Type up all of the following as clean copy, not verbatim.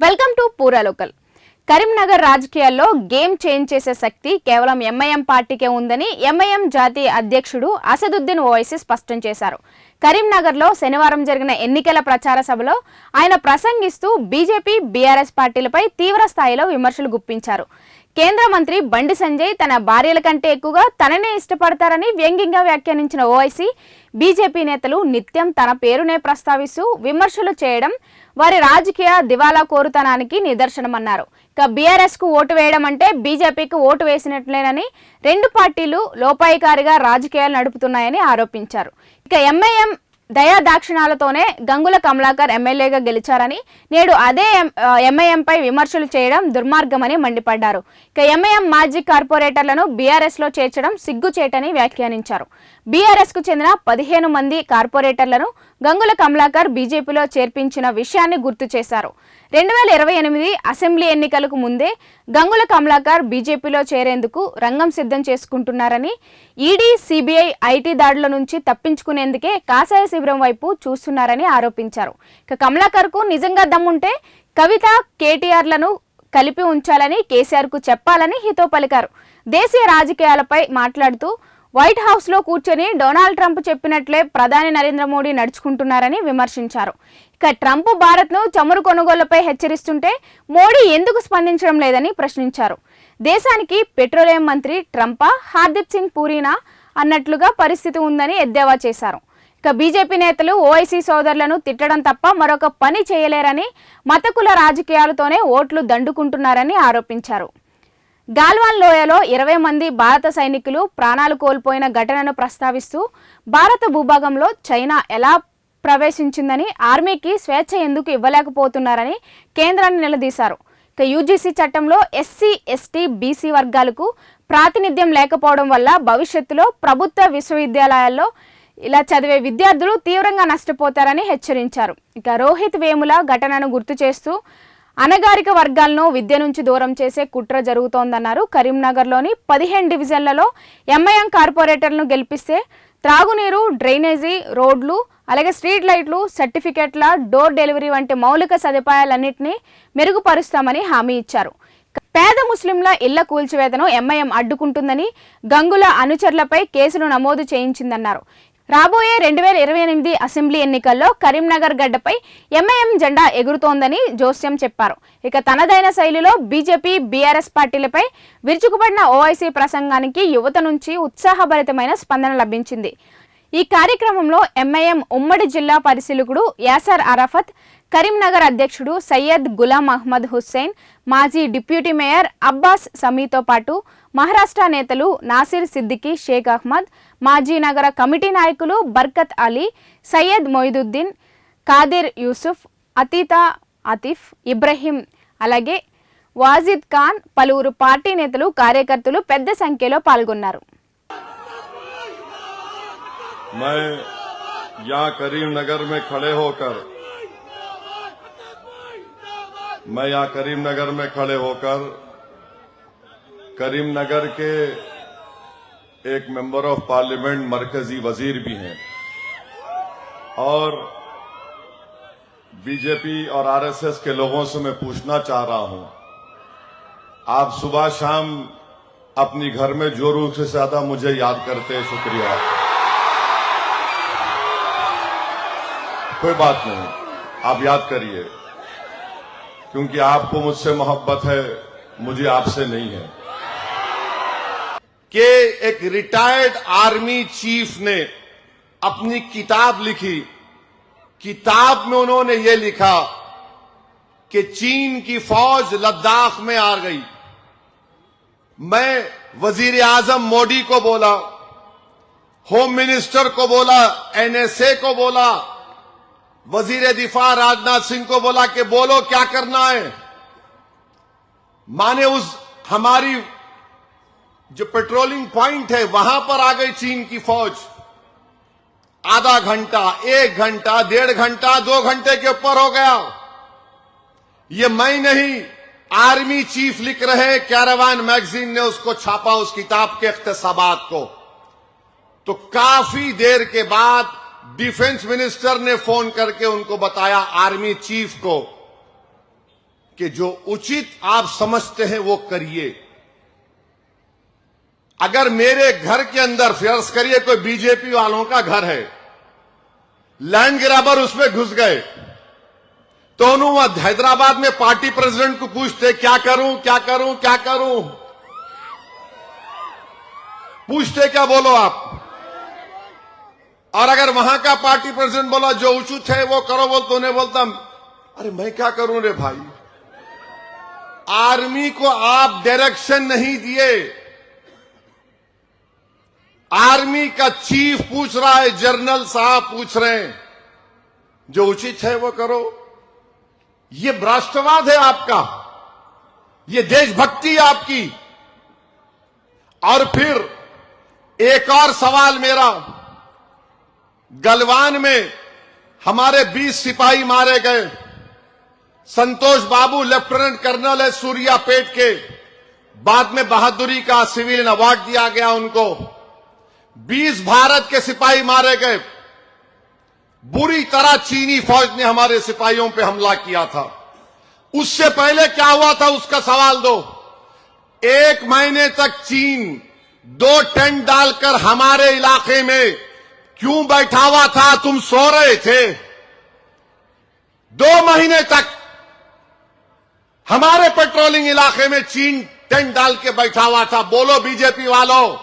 Welcome to పూరా local. Karimnagar రాజకీయాల్లో game change చేసే శక్తి కేవలం ఎంఐఎం పార్టీకే ఉందని ఎంఐఎం జాతీయ అధ్యక్షుడు అసదుద్దీన్ ఓవైసీ స్పష్టం చేశారు. కరీంనగర్లో శనివారం జరిగిన ఎన్నికల ప్రచార సభలో ఆయన ప్రసంగిస్తూ బీజేపీ, బీఆర్ఎస్ పార్టీలపై తీవ్ర స్థాయిలో విమర్శలు గుప్పించారు. కేంద్ర మంత్రి బండి సంజయ్ తన భార్యల కంటే ఎక్కువగా తననే ఇష్టపడతారని వ్యంగ్యంగా వ్యాఖ్యానించిన ఓవైసీ బీజేపీ నేతలు నిత్యం తన పేరునే ప్రస్తావిస్తూ విమర్శలు చేయడం వారి రాజకీయ దివాలా కోరుతనానికి నిదర్శనమన్నారు. ఇక బీఆర్ఎస్ కు ఓటు వేయడం అంటే బీజేపీకి ఓటు వేసినట్లేనని, రెండు పార్టీలు లోపాయికారిగా రాజకీయాలు నడుపుతున్నాయని ఆరోపించారు. ఇక ఎంఐఎం దయాదాక్షిణాలతోనే గంగుల కమలాకర్ ఎమ్మెల్యేగా గెలిచారని, నేడు అదే ఎంఐఎంపై విమర్శలు చేయడం దుర్మార్గమని మండిపడ్డారు. ఇక ఎంఐఎం మాజీ కార్పొరేటర్లను బీఆర్ఎస్లో చేర్చడం సిగ్గుచేటని వ్యాఖ్యానించారు. బీఆర్ఎస్కు చెందిన 15 మంది కార్పొరేటర్లను గంగుల కమలాకర్ బీజేపీలో చేర్పించిన విషయాన్ని గుర్తు చేశారు. 2028 అసెంబ్లీ ఎన్నికలకు ముందే గంగుల కమలాకర్ బీజేపీలో చేరేందుకు రంగం సిద్ధం చేసుకుంటున్నారని, ఈడీ, సిబిఐ ఐటీ దాడుల నుంచి తప్పించుకునేందుకే కాషాయ శిబిరం వైపు చూస్తున్నారని ఆరోపించారు. ఇక కమలాకర్కు నిజంగా దమ్ముంటే కవిత, కేటీఆర్లను కలిపి ఉంచాలని కేసీఆర్కు చెప్పాలని హితో పలికారు. దేశీయ రాజకీయాలపై మాట్లాడుతూ వైట్ హౌస్ లో కూర్చొని డొనాల్డ్ ట్రంప్ చెప్పినట్లే ప్రధాని నరేంద్ర మోడీ నడుచుకుంటున్నారని విమర్శించారు. ఇక ట్రంప్ భారత్ ను చమురు కొనుగోళ్లపై హెచ్చరిస్తుంటే మోడీ ఎందుకు స్పందించడం లేదని ప్రశ్నించారు. దేశానికి పెట్రోలియం మంత్రి ట్రంపా, హర్దీప్ సింగ్ పూరీనా అన్నట్లుగా పరిస్థితి ఉందని ఎద్దేవా చేశారు. ఇక బీజేపీ నేతలు ఓవైసీ సోదరులను తిట్టడం తప్ప మరొక పని చేయలేరని, మతకుల రాజకీయాలతోనే ఓట్లు దండుకుంటున్నారని ఆరోపించారు. గాల్వాన్ లోయలో 20 మంది భారత సైనికులు ప్రాణాలు కోల్పోయిన ఘటనను ప్రస్తావిస్తూ భారత భూభాగంలో చైనా ఎలా ప్రవేశించిందని, ఆర్మీకి స్వేచ్ఛ ఎందుకు ఇవ్వలేకపోతున్నారని కేంద్రాన్ని నిలదీశారు. ఇక యూజీసీ చట్టంలో ఎస్సీ, ఎస్టీ, బీసీ వర్గాలకు ప్రాతినిధ్యం లేకపోవడం వల్ల భవిష్యత్తులో ప్రభుత్వ విశ్వవిద్యాలయాల్లో ఇలా చదివే విద్యార్థులు తీవ్రంగా నష్టపోతారని హెచ్చరించారు. ఇక రోహిత్ వేముల ఘటనను గుర్తు చేస్తూ అనగారిక వర్గాలను విద్య నుంచి దూరం చేసే కుట్ర జరుగుతోందన్నారు. కరీంనగర్లోని 15 డివిజన్లలో ఎంఐఎం కార్పొరేటర్లను గెలిపిస్తే త్రాగునీరు, డ్రైనేజీ, రోడ్లు, అలాగే స్ట్రీట్ లైట్లు, సర్టిఫికెట్ల, డోర్ డెలివరీ వంటి మౌలిక సదుపాయాలన్నింటినీ మెరుగుపరుస్తామని హామీ ఇచ్చారు. పేద ముస్లింల ఇళ్ల కూల్చివేతను ఎంఐఎం అడ్డుకుంటుందని, గంగుల అనుచరులపై కేసులు నమోదు చేయించిందన్నారు. రాబోయే 2028 అసెంబ్లీ ఎన్నికల్లో కరీంనగర్ గడ్డపై ఎంఐఎం జెండా ఎగురుతోందని జోస్యం చెప్పారు. ఇక తనదైన శైలిలో బీజేపీ, బీఆర్ఎస్ పార్టీలపై విరుచుకుపడిన ఓవైసీ ప్రసంగానికి యువత నుంచి ఉత్సాహభరితమైన స్పందన లభించింది. ఈ కార్యక్రమంలో ఎంఐఎం ఉమ్మడి జిల్లా పరిశీలకుడు యాసర్ అరాఫత్, కరీంనగర్ అధ్యక్షుడు సయ్యద్ గులాం అహ్మద్ హుస్సేన్, మాజీ డిప్యూటీ మేయర్ అబ్బాస్ సమీతో పాటు మహారాష్ట్ర నేతలు నాసిర్ సిద్దికీ, షేక్ అహ్మద్, మాజీ నగర కమిటీ నాయకులు బర్కత్ అలీ, సయ్యద్ మొయిదుద్దీన్, కాదిర్ యూసుఫ్, అతీతా ఆతిఫ్, ఇబ్రహీం, అలాగే వాజిద్ ఖాన్, పలువురు పార్టీ నేతలు, కార్యకర్తలు పెద్ద సంఖ్యలో పాల్గొన్నారు. मैं यहाँ करीमनगर में खड़े होकर करीमनगर के एक मेंबर ऑफ पार्लियामेंट, मरकजी वजीर भी हैं और बीजेपी और आरएसएस के लोगों से मैं पूछना चाह रहा हूं, आप सुबह शाम अपनी घर में जो रूप से ज्यादा मुझे याद करते हैं, शुक्रिया, कोई बात नहीं, आप याद करिए, क्योंकि आपको मुझसे मोहब्बत है, मुझे आपसे नहीं है। कि एक रिटायर्ड आर्मी चीफ ने अपनी किताब लिखी, किताब में उन्होंने ये लिखा कि चीन की फौज लद्दाख में आ गई। मैं वजीर आजम मोदी को बोला, होम मिनिस्टर को बोला, एनएसए को बोला, वजीर दिफा राजनाथ सिंह को बोला कि बोलो क्या करना है। माने उस हमारी जो पेट्रोलिंग पॉइंट है वहां पर आ गई चीन की फौज। आधा घंटा, 1 घंटा, 1.5 घंटा, 2 घंटे के ऊपर हो गया। ये मैं नहीं, आर्मी चीफ लिख रहे, कैरावान मैगजीन ने उसको छापा, उस किताब के इख्तिसाबात को। तो काफी देर के बाद डिफेंस मिनिस्टर ने फोन करके उनको बताया, आर्मी चीफ को, कि जो उचित आप समझते हैं वो करिए। अगर मेरे घर के अंदर फर्ज करिए कोई बीजेपी वालों का घर है, लैंड ग्रैबर उसमें घुस गए, तो उन्होंने हैदराबाद में पार्टी प्रेसिडेंट को पूछते क्या करूं क्या करूं क्या करूं, पूछते क्या बोलो आप। और अगर वहां का पार्टी प्रेसिडेंट बोला जो उचित है वो करो, बोल तो उन्हें बोलता अरे मैं क्या करूं रे भाई। आर्मी को आप डायरेक्शन नहीं दिए, आर्मी का चीफ पूछ रहा है, जनरल साहब पूछ रहे हैं, जो उचित है वो करो। ये राष्ट्रवाद है आपका, ये देशभक्ति है आपकी। और फिर एक और सवाल मेरा, गलवान में हमारे 20 सिपाही मारे गए, संतोष बाबू लेफ्टिनेंट कर्नल है सूर्यापेट के, बाद में बहादुरी का सिविलियन अवार्ड दिया गया उनको। 20 भारत के सिपाही मारे गए, बुरी तरह चीनी फौज ने हमारे सिपाहियों पे हमला किया था। उससे पहले क्या हुआ था उसका सवाल दो। 1 महीने तक चीन 2 टेंट डालकर हमारे इलाके में क्यों बैठा हुआ था, तुम सो रहे थे। 2 महीने तक हमारे पेट्रोलिंग इलाके में चीन टेंट डाल के बैठा हुआ था। बोलो बीजेपी वालों,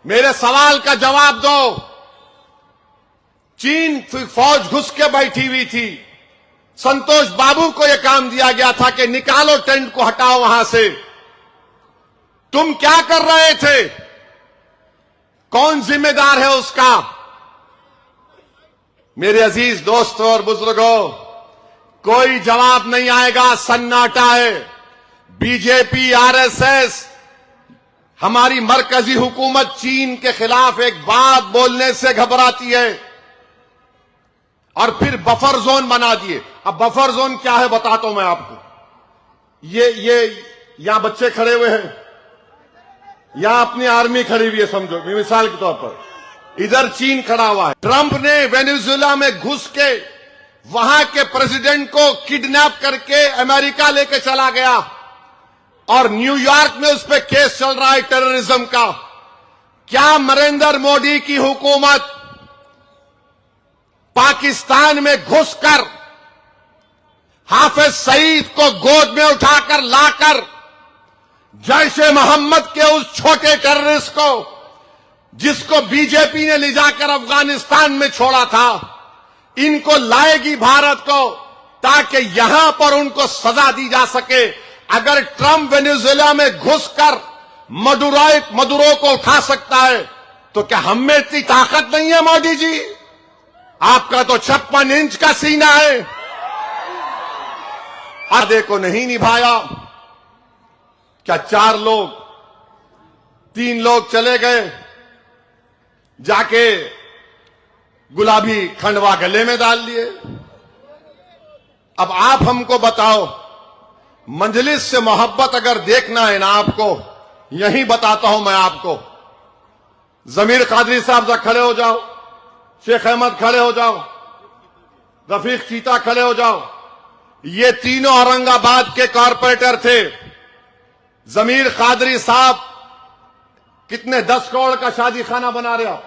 मेरे सवाल का जवाब दो। चीन फौज घुस के बैठी हुई थी, संतोष बाबू को यह काम दिया गया था कि निकालो टेंट को, हटाओ वहां से। तुम क्या कर रहे थे, कौन जिम्मेदार है उसका। मेरे अजीज दोस्तों और बुजुर्गों, कोई जवाब नहीं आएगा, सन्नाटा है। बीजेपी आरएसएस, हमारी मरकजी हुकूमत चीन के खिलाफ एक बात बोलने से घबराती है और फिर बफर जोन बना दिए। अब बफर जोन क्या है बताता हूं मैं आपको। ये यहां बच्चे खड़े हुए हैं, यहां अपनी आर्मी खड़ी हुई है, समझो मिसाल के तौर पर। इधर चीन खड़ा हुआ है। ट्रंप ने वेनेजुएला में घुस के वहां के प्रेसिडेंट को किडनैप करके अमेरिका लेके चला गया और न्यूयॉर्क में उस पर केस चल रहा है टेररिज्म का। क्या नरेंद्र मोदी की हुकूमत पाकिस्तान में घुसकर हाफिज सईद को गोद में उठाकर लाकर जैश-ए मोहम्मद के उस छोटे टेररिस्ट को, जिसको बीजेपी ने ले जाकर अफगानिस्तान में छोड़ा था, इनको लाएगी भारत को ताकि यहां पर उनको सजा दी जा सके। अगर ट्रंप वेनेजुएला में घुसकर मदुरो को उठा सकता है तो क्या हम में इतनी ताकत नहीं है मोदी जी? आपका तो 56 इंच का सीना है, आधे को नहीं निभाया। क्या 4 लोग 3 लोग चले गए, जाके गुलाबी खंडवा गले में डाल लिए। अब आप हमको बताओ, मंजलिस से मोहब्बत अगर देखना है ना आपको, यही बताता हूं मैं आपको। जमीर कादरी साहब जरा खड़े हो जाओ, शेख अहमद खड़े हो जाओ, रफीक चीता खड़े हो जाओ। ये तीनों औरंगाबाद के कॉरपोरेटर थे। जमीर कादरी साहब कितने 10 करोड़ का शादी खाना बना रहे हो,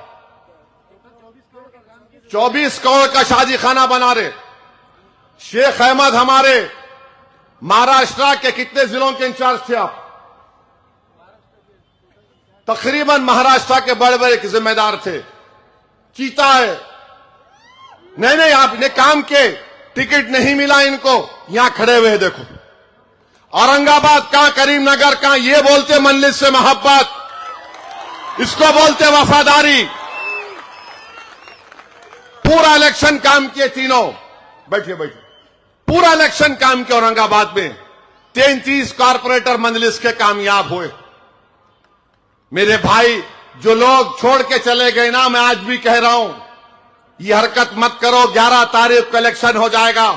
24 करोड़ का शादी खाना बना रहे। शेख अहमद हमारे महाराष्ट्र के कितने जिलों के इंचार्ज थे आप? तकरीबन महाराष्ट्र के बड़े बड़े जिम्मेदार थे। चीता है, नहीं आपने काम के टिकट नहीं मिला इनको, यहां खड़े हुए हैं देखो। औरंगाबाद का, करीमनगर का, ये बोलते मंजलिस से मोहब्बत, इसको बोलते वफादारी। पूरा इलेक्शन काम किए तीनों, बैठिए पूरा इलेक्शन काम किया औरंगाबाद में। 33 कॉर्पोरेटर मंजलिस के कामयाब हुए। मेरे भाई, जो लोग छोड़ के चले गए ना, मैं आज भी कह रहा हूं, ये हरकत मत करो। 11 तारीख को इलेक्शन हो जाएगा,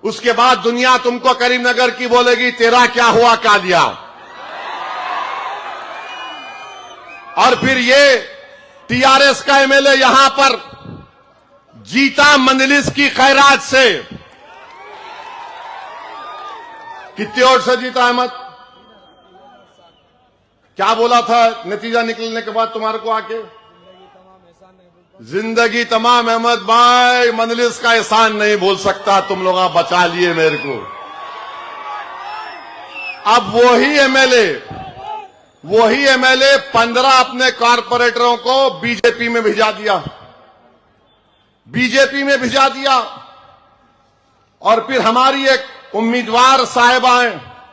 उसके बाद दुनिया तुमको करीमनगर की बोलेगी तेरा क्या हुआ क्या दिया। और फिर ये टीआरएस का एमएलए यहां पर जीता मंजलिस की खैरात से। कितने वोट से जीता अहमद? क्या बोला था नतीजा निकलने के बाद तुम्हारे को आके? जिंदगी तमाम। अहमद भाई, मजलिस का एहसान नहीं भूल सकता, तुम लोग बचा लिए मेरे को। अब वही एमएलए 15 अपने कारपोरेटरों को बीजेपी में भिजा दिया और फिर हमारी एक उम्मीदवार साहिबा हैं